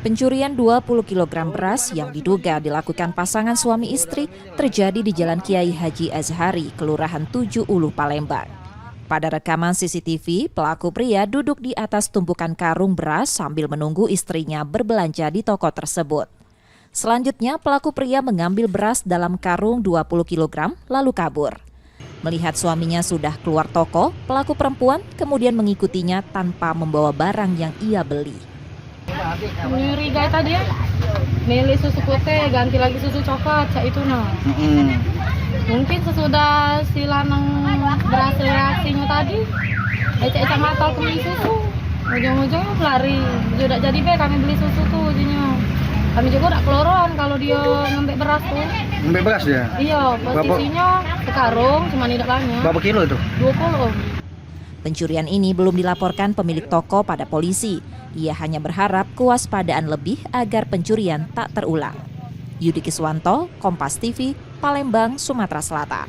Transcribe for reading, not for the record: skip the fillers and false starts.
Pencurian 20 kg beras yang diduga dilakukan pasangan suami istri terjadi di Jalan Kiai Haji Azhari, Kelurahan 7 Ulu, Palembang. Pada rekaman CCTV, pelaku pria duduk di atas tumpukan karung beras sambil menunggu istrinya berbelanja di toko tersebut. Selanjutnya, pelaku pria mengambil beras dalam karung 20 kg lalu kabur. Melihat suaminya sudah keluar toko, pelaku perempuan kemudian mengikutinya tanpa membawa barang yang ia beli. Nyurigai tadi ya, milih susu putih ganti lagi susu coklat, cak itu nah. Mungkin sesudah si lanang berhasil reaksinya tadi, ecek-ecek matol beli susu, ujung-ujungnya lari. Sudah jadi kami beli susu tuh ujungnya. Kami juga udah keloroan kalau dia ngambil beras tuh. Ngambil beras dia? Iya, posisinya sekarung, cuma tidak banyak. Berapa kilo itu? 20. Pencurian ini belum dilaporkan pemilik toko pada polisi. Ia hanya berharap kewaspadaan lebih agar pencurian tak terulang. Yudi Kiswanto, Kompas TV, Palembang, Sumatera Selatan.